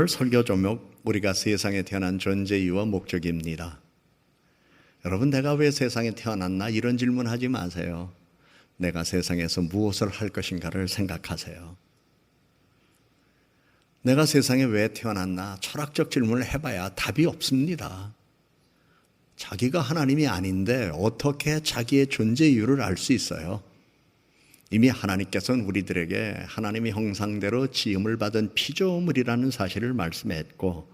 오늘 설교 제목 우리가 세상에 태어난 존재 이유와 목적입니다. 여러분, 내가 왜 세상에 태어났나 이런 질문하지 마세요. 내가 세상에서 무엇을 할 것인가를 생각하세요. 내가 세상에 왜 태어났나 철학적 질문을 해봐야 답이 없습니다. 자기가 하나님이 아닌데 어떻게 자기의 존재 이유를 알 수 있어요? 이미 하나님께서는 우리들에게 하나님의 형상대로 지음을 받은 피조물이라는 사실을 말씀했고,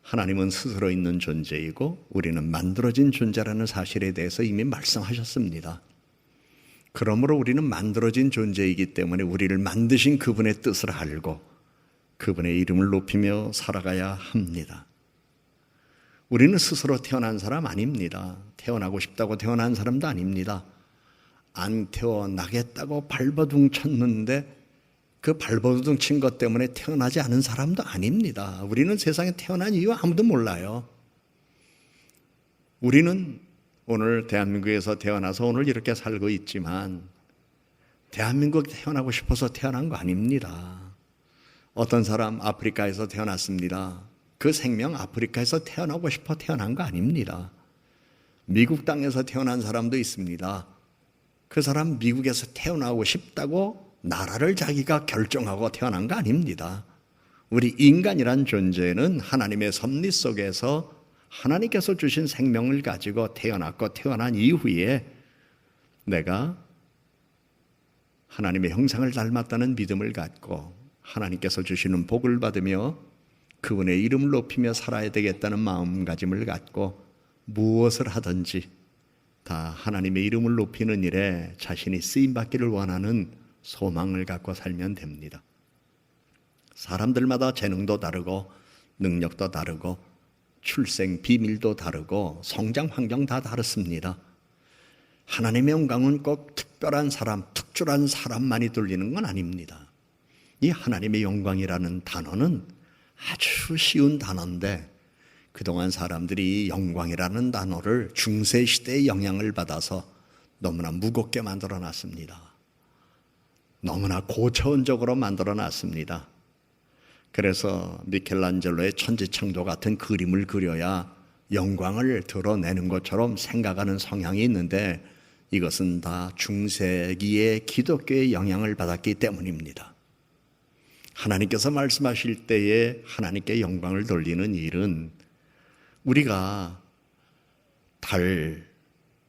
하나님은 스스로 있는 존재이고 우리는 만들어진 존재라는 사실에 대해서 이미 말씀하셨습니다. 그러므로 우리는 만들어진 존재이기 때문에 우리를 만드신 그분의 뜻을 알고 그분의 이름을 높이며 살아가야 합니다. 우리는 스스로 태어난 사람 아닙니다. 태어나고 싶다고 태어난 사람도 아닙니다. 안 태어나겠다고 발버둥 쳤는데 그 발버둥 친 것 때문에 태어나지 않은 사람도 아닙니다. 우리는 세상에 태어난 이유 아무도 몰라요. 우리는 오늘 대한민국에서 태어나서 오늘 이렇게 살고 있지만 대한민국에 태어나고 싶어서 태어난 거 아닙니다. 어떤 사람 아프리카에서 태어났습니다. 그 생명 아프리카에서 태어나고 싶어 태어난 거 아닙니다. 미국 땅에서 태어난 사람도 있습니다. 그 사람 미국에서 태어나고 싶다고 나라를 자기가 결정하고 태어난 거 아닙니다. 우리 인간이란 존재는 하나님의 섭리 속에서 하나님께서 주신 생명을 가지고 태어났고 태어난 이후에 내가 하나님의 형상을 닮았다는 믿음을 갖고 하나님께서 주시는 복을 받으며 그분의 이름을 높이며 살아야 되겠다는 마음가짐을 갖고 무엇을 하든지 다 하나님의 이름을 높이는 일에 자신이 쓰임받기를 원하는 소망을 갖고 살면 됩니다. 사람들마다 재능도 다르고 능력도 다르고 출생 비밀도 다르고 성장 환경 다 다릅니다. 하나님의 영광은 꼭 특별한 사람, 특출한 사람만이 돌리는 건 아닙니다. 이 하나님의 영광이라는 단어는 아주 쉬운 단어인데 그동안 사람들이 영광이라는 단어를 중세시대의 영향을 받아서 너무나 무겁게 만들어놨습니다. 너무나 고차원적으로 만들어놨습니다. 그래서 미켈란젤로의 천지창조 같은 그림을 그려야 영광을 드러내는 것처럼 생각하는 성향이 있는데 이것은 다 중세기의 기독교의 영향을 받았기 때문입니다. 하나님께서 말씀하실 때에 하나님께 영광을 돌리는 일은 우리가 달,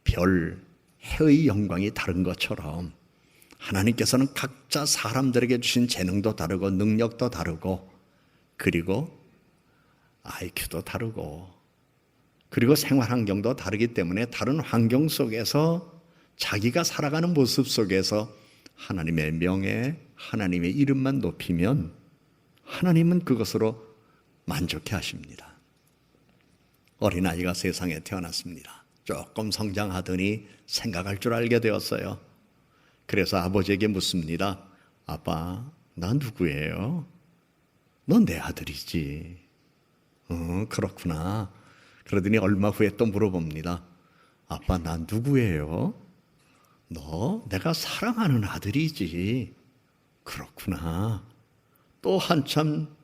별, 해의 영광이 다른 것처럼 하나님께서는 각자 사람들에게 주신 재능도 다르고 능력도 다르고 그리고 IQ도 다르고 그리고 생활 환경도 다르기 때문에 다른 환경 속에서 자기가 살아가는 모습 속에서 하나님의 명예, 하나님의 이름만 높이면 하나님은 그것으로 만족해 하십니다. 어린아이가 세상에 태어났습니다. 조금 성장하더니 생각할 줄 알게 되었어요. 그래서 아버지에게 묻습니다. 아빠, 나 누구예요? 넌 내 아들이지. 그렇구나. 그러더니 얼마 후에 또 물어봅니다. 아빠, 난 누구예요? 너 내가 사랑하는 아들이지. 그렇구나. 또 한참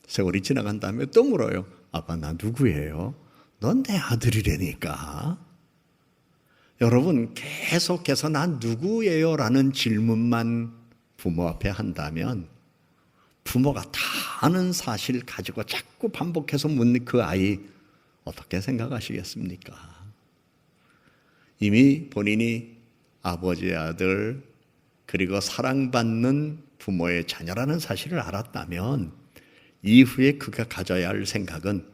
세월이 지나간 다음에 또 물어요. 아빠, 나 누구예요? 넌 내 아들이라니까. 여러분, 계속해서 난 누구예요? 라는 질문만 부모 앞에 한다면 부모가 다 아는 사실 가지고 자꾸 반복해서 묻는 그 아이 어떻게 생각하시겠습니까? 이미 본인이 아버지의 아들 그리고 사랑받는 부모의 자녀라는 사실을 알았다면 이후에 그가 가져야 할 생각은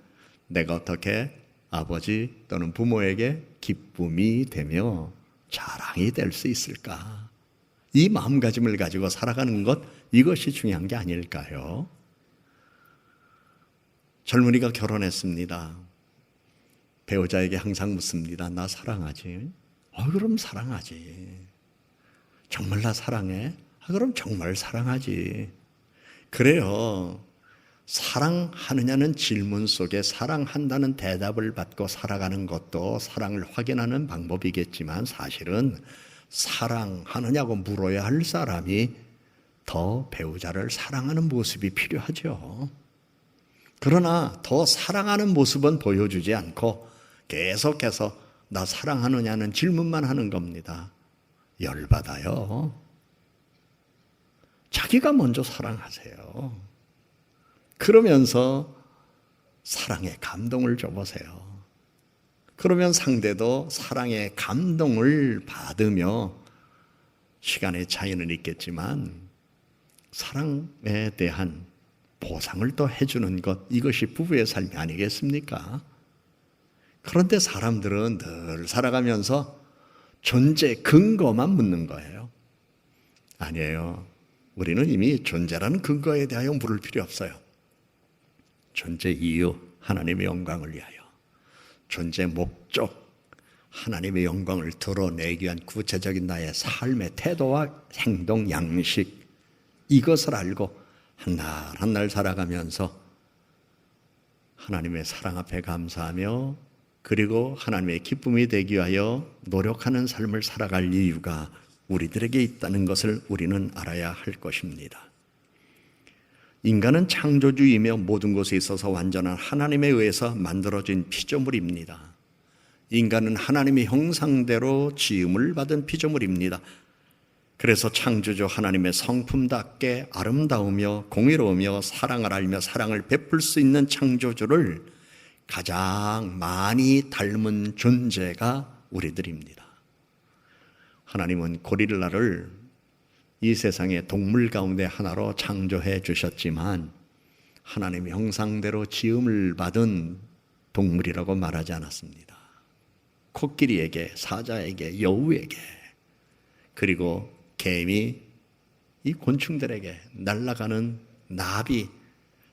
내가 어떻게 아버지 또는 부모에게 기쁨이 되며 자랑이 될 수 있을까? 이 마음가짐을 가지고 살아가는 것, 이것이 중요한 게 아닐까요? 젊은이가 결혼했습니다. 배우자에게 항상 묻습니다. 나 사랑하지? 그럼 사랑하지. 정말 나 사랑해? 그럼 정말 사랑하지. 그래요. 사랑하느냐는 질문 속에 사랑한다는 대답을 받고 살아가는 것도 사랑을 확인하는 방법이겠지만 사실은 사랑하느냐고 물어야 할 사람이 더 배우자를 사랑하는 모습이 필요하죠. 그러나 더 사랑하는 모습은 보여주지 않고 계속해서 나 사랑하느냐는 질문만 하는 겁니다. 열받아요. 자기가 먼저 사랑하세요. 그러면서 사랑의 감동을 줘보세요. 그러면 상대도 사랑의 감동을 받으며 시간의 차이는 있겠지만 사랑에 대한 보상을 또 해주는 것, 이것이 부부의 삶이 아니겠습니까? 그런데 사람들은 늘 살아가면서 존재 근거만 묻는 거예요. 아니에요. 우리는 이미 존재라는 근거에 대하여 물을 필요 없어요. 존재 이유, 하나님의 영광을 위하여. 존재 목적, 하나님의 영광을 드러내기 위한 구체적인 나의 삶의 태도와 행동, 양식, 이것을 알고 한 날 한 날 살아가면서 하나님의 사랑 앞에 감사하며 그리고 하나님의 기쁨이 되기 위하여 노력하는 삶을 살아갈 이유가 우리들에게 있다는 것을 우리는 알아야 할 것입니다. 인간은 창조주이며 모든 것에 있어서 완전한 하나님에 의해서 만들어진 피조물입니다. 인간은 하나님의 형상대로 지음을 받은 피조물입니다. 그래서 창조주 하나님의 성품답게 아름다우며 공의로우며 사랑을 알며 사랑을 베풀 수 있는 창조주를 가장 많이 닮은 존재가 우리들입니다. 하나님은 고릴라를 이 세상의 동물 가운데 하나로 창조해 주셨지만 하나님의 형상대로 지음을 받은 동물이라고 말하지 않았습니다. 코끼리에게, 사자에게, 여우에게, 그리고 개미, 이 곤충들에게, 날아가는 나비,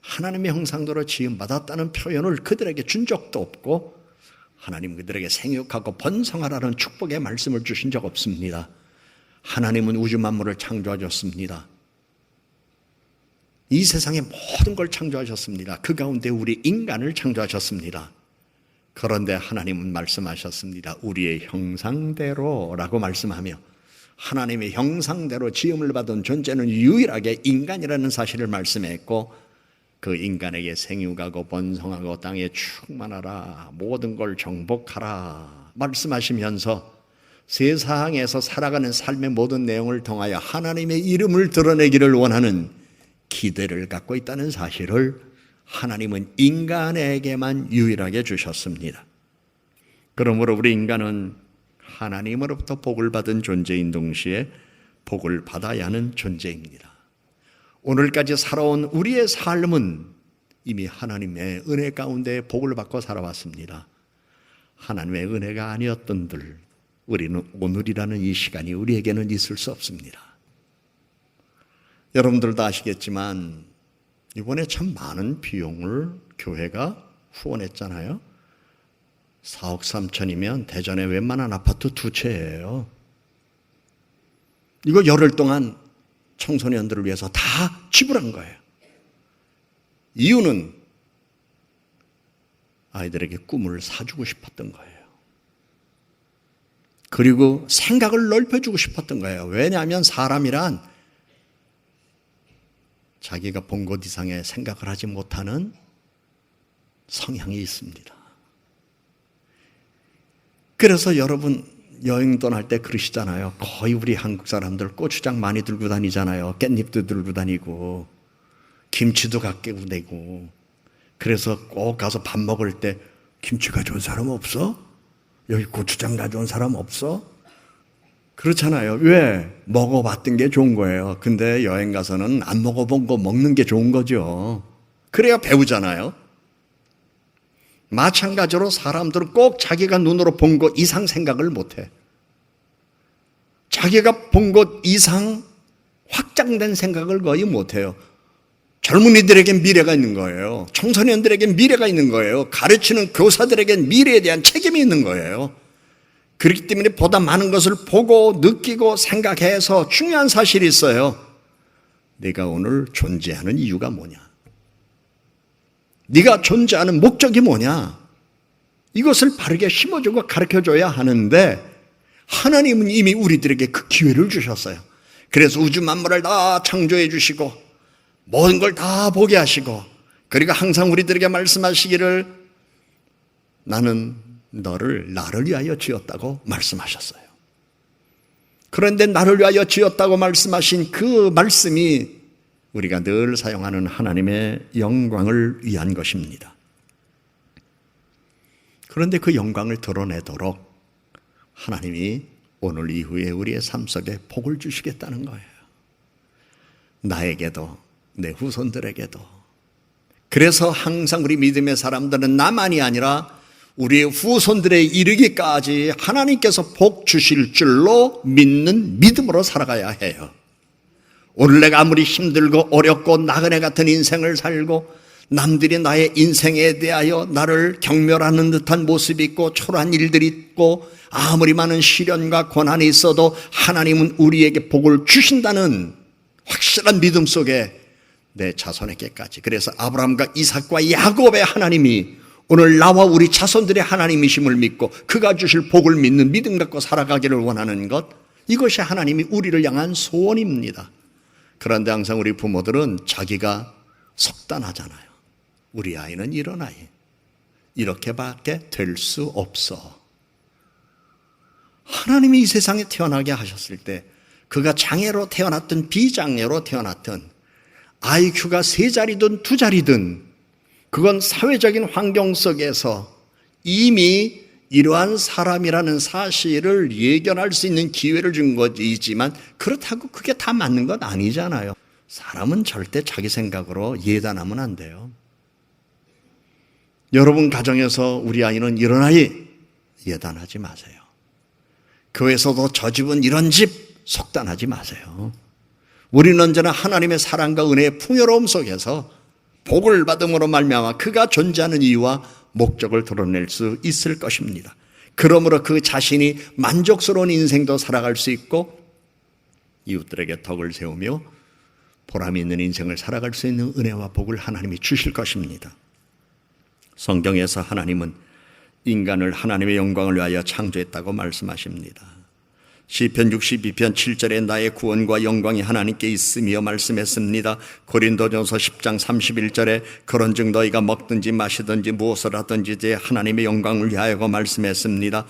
하나님의 형상대로 지음받았다는 표현을 그들에게 준 적도 없고 하나님 그들에게 생육하고 번성하라는 축복의 말씀을 주신 적 없습니다. 하나님은 우주 만물을 창조하셨습니다. 이 세상의 모든 걸 창조하셨습니다. 그 가운데 우리 인간을 창조하셨습니다. 그런데 하나님은 말씀하셨습니다. 우리의 형상대로라고 말씀하며 하나님의 형상대로 지음을 받은 존재는 유일하게 인간이라는 사실을 말씀했고 그 인간에게 생육하고 번성하고 땅에 충만하라, 모든 걸 정복하라 말씀하시면서 세상에서 살아가는 삶의 모든 내용을 통하여 하나님의 이름을 드러내기를 원하는 기대를 갖고 있다는 사실을 하나님은 인간에게만 유일하게 주셨습니다. 그러므로 우리 인간은 하나님으로부터 복을 받은 존재인 동시에 복을 받아야 하는 존재입니다. 오늘까지 살아온 우리의 삶은 이미 하나님의 은혜 가운데 복을 받고 살아왔습니다. 하나님의 은혜가 아니었던들 우리는 오늘이라는 이 시간이 우리에게는 있을 수 없습니다. 여러분들도 아시겠지만 이번에 참 많은 비용을 교회가 후원했잖아요. 4억 3천이면 대전의 웬만한 아파트 2채예요. 이거 열흘 동안 청소년들을 위해서 다 지불한 거예요. 이유는 아이들에게 꿈을 사주고 싶었던 거예요. 그리고 생각을 넓혀주고 싶었던 거예요. 왜냐하면 사람이란 자기가 본 것 이상의 생각을 하지 못하는 성향이 있습니다. 그래서 여러분 여행 떠날 때 그러시잖아요. 거의 우리 한국 사람들 고추장 많이 들고 다니잖아요. 깻잎도 들고 다니고 김치도 갖고 다니고. 그래서 꼭 가서 밥 먹을 때 김치 가져온 사람 없어? 여기 고추장 가져온 사람 없어? 그렇잖아요. 왜? 먹어봤던 게 좋은 거예요. 근데 여행 가서는 안 먹어본 거 먹는 게 좋은 거죠. 그래야 배우잖아요. 마찬가지로 사람들은 꼭 자기가 눈으로 본 것 이상 생각을 못해. 자기가 본 것 이상 확장된 생각을 거의 못해요. 젊은이들에겐 미래가 있는 거예요. 청소년들에겐 미래가 있는 거예요. 가르치는 교사들에겐 미래에 대한 책임이 있는 거예요. 그렇기 때문에 보다 많은 것을 보고 느끼고 생각해서 중요한 사실이 있어요. 네가 오늘 존재하는 이유가 뭐냐? 네가 존재하는 목적이 뭐냐? 이것을 바르게 심어주고 가르쳐줘야 하는데 하나님은 이미 우리들에게 그 기회를 주셨어요. 그래서 우주 만물을 다 창조해 주시고 모든 걸 다 보게 하시고 그리고 항상 우리들에게 말씀하시기를 나는 너를 나를 위하여 지었다고 말씀하셨어요. 그런데 나를 위하여 지었다고 말씀하신 그 말씀이 우리가 늘 사용하는 하나님의 영광을 위한 것입니다. 그런데 그 영광을 드러내도록 하나님이 오늘 이후에 우리의 삶 속에 복을 주시겠다는 거예요. 나에게도 내 후손들에게도. 그래서 항상 우리 믿음의 사람들은 나만이 아니라 우리의 후손들에 이르기까지 하나님께서 복 주실 줄로 믿는 믿음으로 살아가야 해요. 오늘 내가 아무리 힘들고 어렵고 나그네 같은 인생을 살고 남들이 나의 인생에 대하여 나를 경멸하는 듯한 모습이 있고 초라한 일들이 있고 아무리 많은 시련과 고난이 있어도 하나님은 우리에게 복을 주신다는 확실한 믿음 속에 내 자손에게까지, 그래서 아브라함과 이삭과 야곱의 하나님이 오늘 나와 우리 자손들의 하나님이심을 믿고 그가 주실 복을 믿는 믿음 갖고 살아가기를 원하는 것, 이것이 하나님이 우리를 향한 소원입니다. 그런데 항상 우리 부모들은 자기가 속단하잖아요. 우리 아이는 이런 아이, 이렇게밖에 될 수 없어. 하나님이 이 세상에 태어나게 하셨을 때 그가 장애로 태어났든 비장애로 태어났든 IQ가 3자리든 2자리든 그건 사회적인 환경 속에서 이미 이러한 사람이라는 사실을 예견할 수 있는 기회를 준 것이지만 그렇다고 그게 다 맞는 것 아니잖아요. 사람은 절대 자기 생각으로 예단하면 안 돼요. 여러분 가정에서 우리 아이는 이런 아이, 예단하지 마세요. 교회에서도 저 집은 이런 집, 속단하지 마세요. 우리는 언제나 하나님의 사랑과 은혜의 풍요로움 속에서 복을 받음으로 말미암아 그가 존재하는 이유와 목적을 드러낼 수 있을 것입니다. 그러므로 그 자신이 만족스러운 인생도 살아갈 수 있고 이웃들에게 덕을 세우며 보람 있는 인생을 살아갈 수 있는 은혜와 복을 하나님이 주실 것입니다. 성경에서 하나님은 인간을 하나님의 영광을 위하여 창조했다고 말씀하십니다. 시편 62편 7절에 나의 구원과 영광이 하나님께 있으며 말씀했습니다. 고린도전서 10장 31절에 그런즉 너희가 먹든지 마시든지 무엇을 하든지 제 하나님의 영광을 위하여고 말씀했습니다.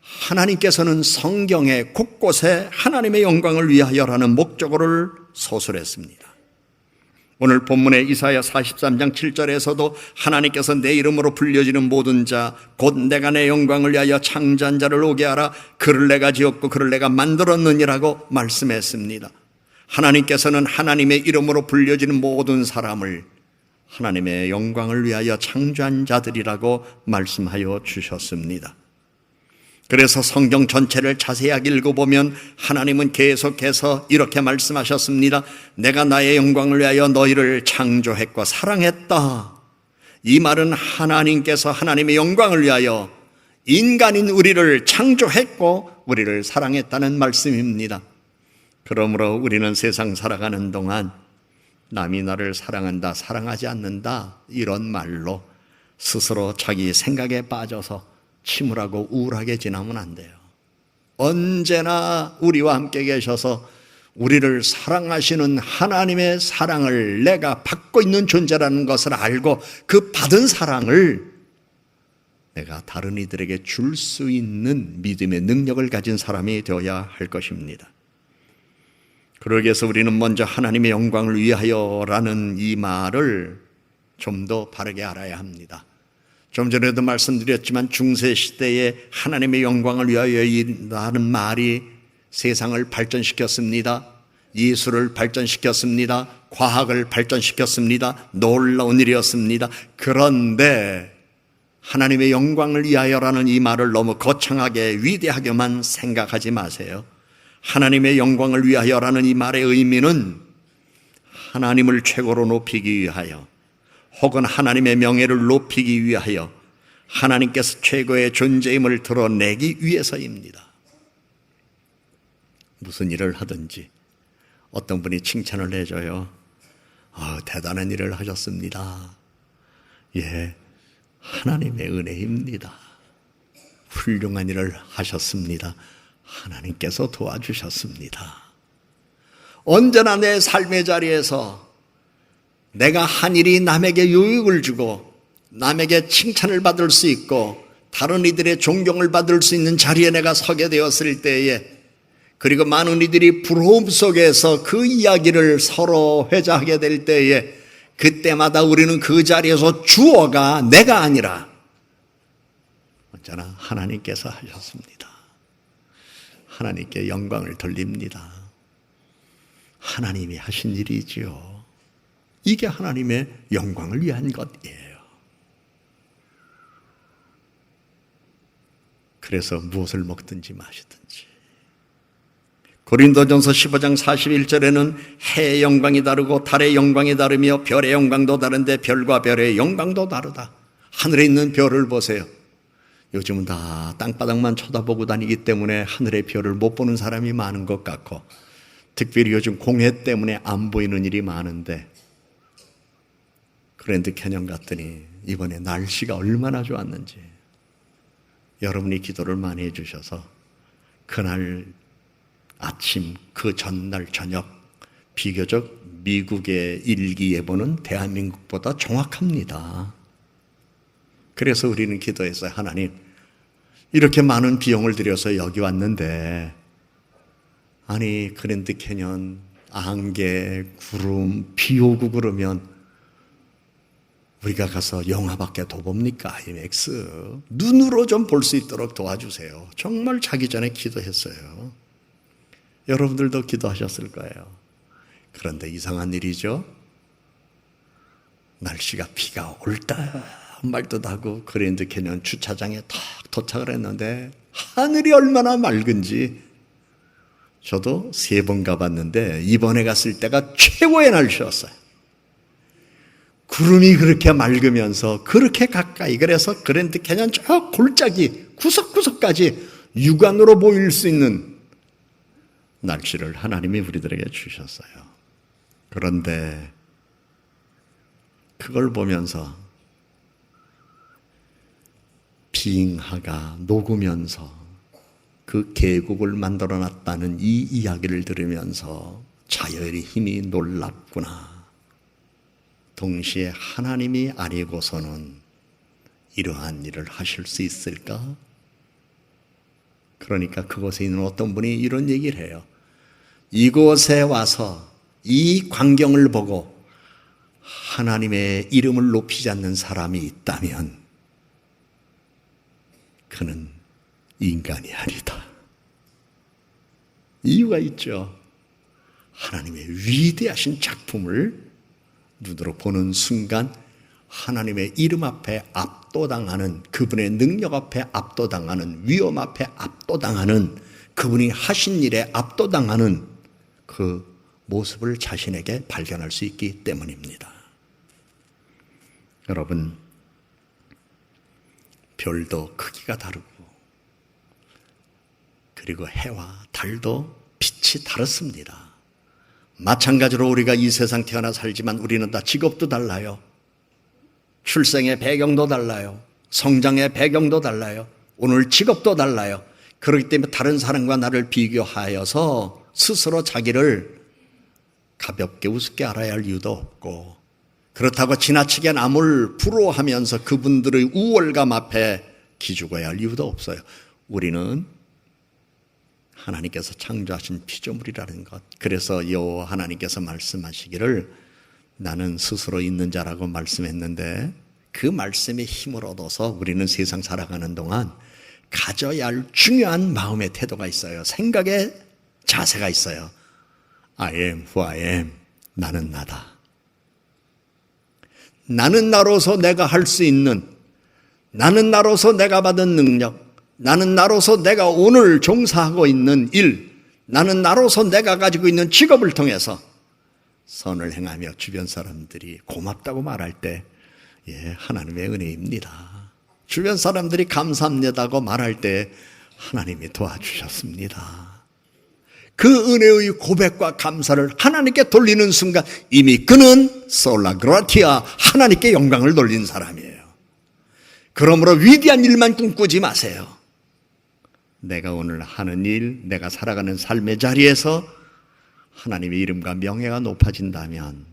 하나님께서는 성경의 곳곳에 하나님의 영광을 위하여라는 목적어를 소설했습니다. 오늘 본문의 이사야 43장 7절에서도 하나님께서 내 이름으로 불려지는 모든 자 곧 내가 내 영광을 위하여 창조한 자를 오게 하라. 그를 내가 지었고 그를 내가 만들었느니라고 말씀했습니다. 하나님께서는 하나님의 이름으로 불려지는 모든 사람을 하나님의 영광을 위하여 창조한 자들이라고 말씀하여 주셨습니다. 그래서 성경 전체를 자세하게 읽어보면 하나님은 계속해서 이렇게 말씀하셨습니다. 내가 나의 영광을 위하여 너희를 창조했고 사랑했다. 이 말은 하나님께서 하나님의 영광을 위하여 인간인 우리를 창조했고 우리를 사랑했다는 말씀입니다. 그러므로 우리는 세상 살아가는 동안 남이 나를 사랑한다, 사랑하지 않는다 이런 말로 스스로 자기 생각에 빠져서 침울하고 우울하게 지나면 안 돼요. 언제나 우리와 함께 계셔서 우리를 사랑하시는 하나님의 사랑을 내가 받고 있는 존재라는 것을 알고 그 받은 사랑을 내가 다른 이들에게 줄 수 있는 믿음의 능력을 가진 사람이 되어야 할 것입니다. 그러기 위해서 우리는 먼저 하나님의 영광을 위하여라는 이 말을 좀 더 바르게 알아야 합니다. 좀 전에도 말씀드렸지만 중세시대에 하나님의 영광을 위하여라는 말이 세상을 발전시켰습니다. 예술을 발전시켰습니다. 과학을 발전시켰습니다. 놀라운 일이었습니다. 그런데 하나님의 영광을 위하여라는 이 말을 너무 거창하게 위대하게만 생각하지 마세요. 하나님의 영광을 위하여라는 이 말의 의미는 하나님을 최고로 높이기 위하여 혹은 하나님의 명예를 높이기 위하여 하나님께서 최고의 존재임을 드러내기 위해서입니다. 무슨 일을 하든지 어떤 분이 칭찬을 해줘요. 대단한 일을 하셨습니다. 예, 하나님의 은혜입니다. 훌륭한 일을 하셨습니다. 하나님께서 도와주셨습니다. 언제나 내 삶의 자리에서 내가 한 일이 남에게 유익을 주고 남에게 칭찬을 받을 수 있고 다른 이들의 존경을 받을 수 있는 자리에 내가 서게 되었을 때에, 그리고 많은 이들이 부러움 속에서 그 이야기를 서로 회자하게 될 때에, 그때마다 우리는 그 자리에서 주어가 내가 아니라 언제나 하나님께서 하셨습니다. 하나님께 영광을 돌립니다. 하나님이 하신 일이지요. 이게 하나님의 영광을 위한 것이에요. 그래서 무엇을 먹든지 마시든지. 고린도전서 15장 41절에는 해의 영광이 다르고 달의 영광이 다르며 별의 영광도 다른데 별과 별의 영광도 다르다. 하늘에 있는 별을 보세요. 요즘은 다 땅바닥만 쳐다보고 다니기 때문에 하늘의 별을 못 보는 사람이 많은 것 같고, 특별히 요즘 공해 때문에 안 보이는 일이 많은데, 그랜드 캐년 갔더니 이번에 날씨가 얼마나 좋았는지, 여러분이 기도를 많이 해주셔서 그날 아침, 그 전날 저녁, 비교적 미국의 일기예보는 대한민국보다 정확합니다. 그래서 우리는 기도했어요. 하나님, 이렇게 많은 비용을 들여서 여기 왔는데, 아니 그랜드 캐년, 안개, 구름, 비 오고 그러면 우리가 가서 영화밖에 더 봅니까? IMAX. 눈으로 좀 볼 수 있도록 도와주세요. 정말 자기 전에 기도했어요. 여러분들도 기도하셨을 거예요. 그런데 이상한 일이죠. 날씨가 비가 올다 말듯 하고 그랜드 캐년 주차장에 탁 도착을 했는데 하늘이 얼마나 맑은지, 저도 3번 가봤는데 이번에 갔을 때가 최고의 날씨였어요. 구름이 그렇게 맑으면서 그렇게 가까이, 그래서 그랜드 캐년 저 골짜기 구석구석까지 육안으로 보일 수 있는 날씨를 하나님이 우리들에게 주셨어요. 그런데 그걸 보면서 빙하가 녹으면서 그 계곡을 만들어 놨다는 이 이야기를 들으면서 자연의 힘이 놀랍구나. 동시에 하나님이 아니고서는 이러한 일을 하실 수 있을까? 그러니까 그곳에 있는 어떤 분이 이런 얘기를 해요. 이곳에 와서 이 광경을 보고 하나님의 이름을 높이지 않는 사람이 있다면 그는 인간이 아니다. 이유가 있죠. 하나님의 위대하신 작품을 눈으로 보는 순간 하나님의 이름 앞에 압도당하는, 그분의 능력 앞에 압도당하는, 위엄 앞에 압도당하는, 그분이 하신 일에 압도당하는 그 모습을 자신에게 발견할 수 있기 때문입니다. 여러분, 별도 크기가 다르고, 그리고 해와 달도 빛이 다릅니다. 마찬가지로 우리가 이 세상 태어나 살지만 우리는 다 직업도 달라요. 출생의 배경도 달라요. 성장의 배경도 달라요. 오늘 직업도 달라요. 그렇기 때문에 다른 사람과 나를 비교하여서 스스로 자기를 가볍게 우습게 알아야 할 이유도 없고, 그렇다고 지나치게 남을 부러워하면서 그분들의 우월감 앞에 기죽어야 할 이유도 없어요. 우리는 하나님께서 창조하신 피조물이라는 것. 그래서 여호와 하나님께서 말씀하시기를 나는 스스로 있는 자라고 말씀했는데, 그 말씀의 힘을 얻어서 우리는 세상 살아가는 동안 가져야 할 중요한 마음의 태도가 있어요. 생각의 자세가 있어요. I am who I am. 나는 나다. 나는 나로서 내가 할 수 있는, 나는 나로서 내가 받은 능력, 나는 나로서 내가 오늘 종사하고 있는 일, 나는 나로서 내가 가지고 있는 직업을 통해서 선을 행하며 주변 사람들이 고맙다고 말할 때, 하나님의 은혜입니다. 주변 사람들이 감사합니다고 말할 때 하나님이 도와주셨습니다. 그 은혜의 고백과 감사를 하나님께 돌리는 순간 이미 그는 솔라 그라티아, 하나님께 영광을 돌린 사람이에요. 그러므로 위대한 일만 꿈꾸지 마세요. 내가 오늘 하는 일, 내가 살아가는 삶의 자리에서 하나님의 이름과 명예가 높아진다면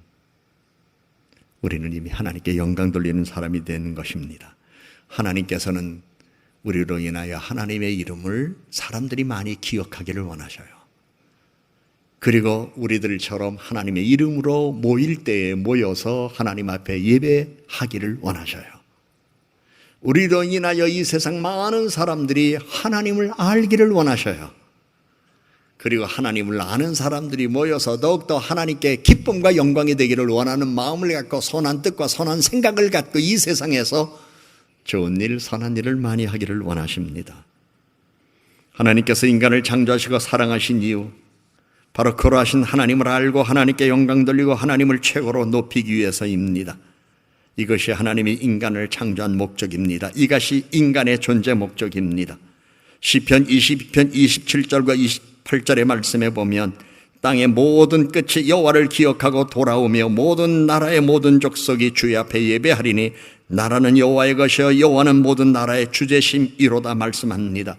우리는 이미 하나님께 영광 돌리는 사람이 되는 것입니다. 하나님께서는 우리로 인하여 하나님의 이름을 사람들이 많이 기억하기를 원하셔요. 그리고 우리들처럼 하나님의 이름으로 모일 때에 모여서 하나님 앞에 예배하기를 원하셔요. 우리로 인하여 이 세상 많은 사람들이 하나님을 알기를 원하셔요. 그리고 하나님을 아는 사람들이 모여서 더욱더 하나님께 기쁨과 영광이 되기를 원하는 마음을 갖고 선한 뜻과 선한 생각을 갖고 이 세상에서 좋은 일, 선한 일을 많이 하기를 원하십니다. 하나님께서 인간을 창조하시고 사랑하신 이유, 바로 그러하신 하나님을 알고 하나님께 영광 돌리고 하나님을 최고로 높이기 위해서입니다. 이것이 하나님이 인간을 창조한 목적입니다. 이것이 인간의 존재 목적입니다. 시편 22편 27절과 28절의 말씀에 보면 땅의 모든 끝이 여호와를 기억하고 돌아오며 모든 나라의 모든 족속이 주의 앞에 예배하리니 나라는 여호와의 것이요 여호와는 모든 나라의 주제심이로다 말씀합니다.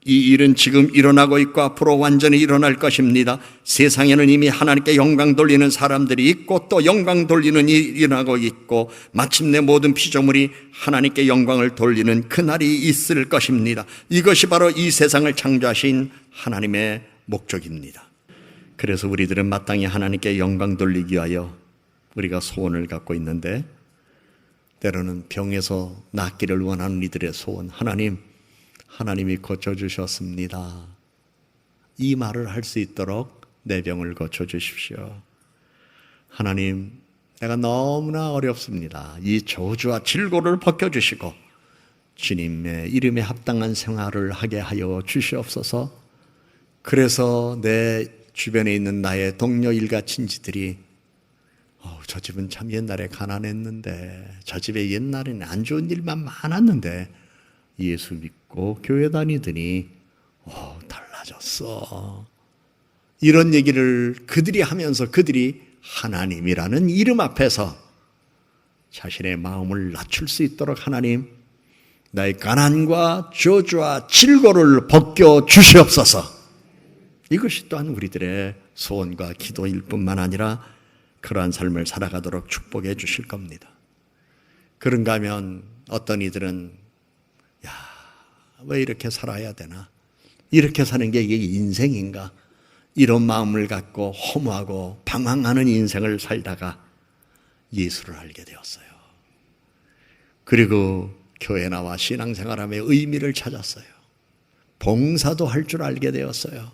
이 일은 지금 일어나고 있고 앞으로 완전히 일어날 것입니다. 세상에는 이미 하나님께 영광 돌리는 사람들이 있고 또 영광 돌리는 일이 일어나고 있고 마침내 모든 피조물이 하나님께 영광을 돌리는 그날이 있을 것입니다. 이것이 바로 이 세상을 창조하신 하나님의 목적입니다. 그래서 우리들은 마땅히 하나님께 영광 돌리기 위하여 우리가 소원을 갖고 있는데, 때로는 병에서 낫기를 원하는 이들의 소원, 하나님이 고쳐주셨습니다. 이 말을 할 수 있도록 내 병을 고쳐주십시오. 하나님, 내가 너무나 어렵습니다. 이 저주와 질고를 벗겨주시고 주님의 이름에 합당한 생활을 하게 하여 주시옵소서. 그래서 내 주변에 있는 나의 동료 일가 친지들이 저 집은 참 옛날에 가난했는데, 저 집에 옛날에는 안 좋은 일만 많았는데 예수 믿고 교회 다니더니 달라졌어. 이런 얘기를 그들이 하면서 그들이 하나님이라는 이름 앞에서 자신의 마음을 낮출 수 있도록 하나님, 나의 가난과 저주와 질고를 벗겨 주시옵소서. 이것이 또한 우리들의 소원과 기도일 뿐만 아니라 그러한 삶을 살아가도록 축복해 주실 겁니다. 그런가 하면 어떤 이들은 왜 이렇게 살아야 되나? 이렇게 사는 게 이게 인생인가? 이런 마음을 갖고 허무하고 방황하는 인생을 살다가 예수를 알게 되었어요. 그리고 교회 나와 신앙생활함의 의미를 찾았어요. 봉사도 할 줄 알게 되었어요.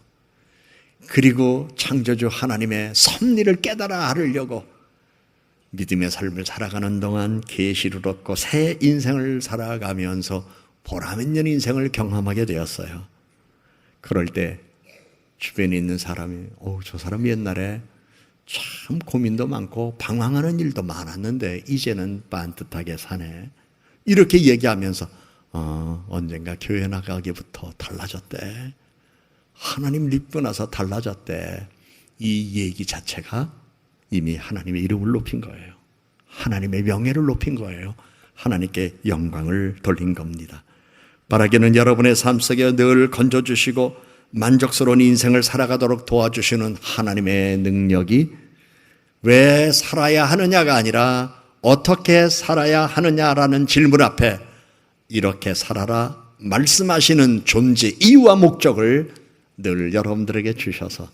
그리고 창조주 하나님의 섭리를 깨달아 알으려고 믿음의 삶을 살아가는 동안 계시를 얻고 새 인생을 살아가면서 보람 있는 인생을 경험하게 되었어요. 그럴 때 주변에 있는 사람이 저 사람이 옛날에 참 고민도 많고 방황하는 일도 많았는데 이제는 반듯하게 사네, 이렇게 얘기하면서 언젠가 교회 나가기부터 달라졌대, 하나님 믿고 나서 달라졌대. 이 얘기 자체가 이미 하나님의 이름을 높인 거예요. 하나님의 명예를 높인 거예요. 하나님께 영광을 돌린 겁니다. 바라기는 여러분의 삶 속에 늘 건져주시고 만족스러운 인생을 살아가도록 도와주시는 하나님의 능력이 왜 살아야 하느냐가 아니라 어떻게 살아야 하느냐라는 질문 앞에 이렇게 살아라 말씀하시는 존재 이유와 목적을 늘 여러분들에게 주셔서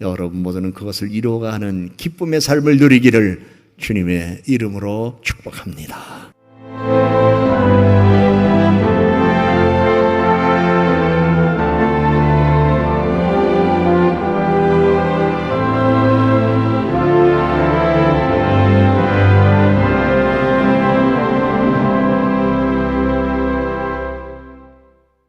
여러분 모두는 그것을 이루어가는 기쁨의 삶을 누리기를 주님의 이름으로 축복합니다.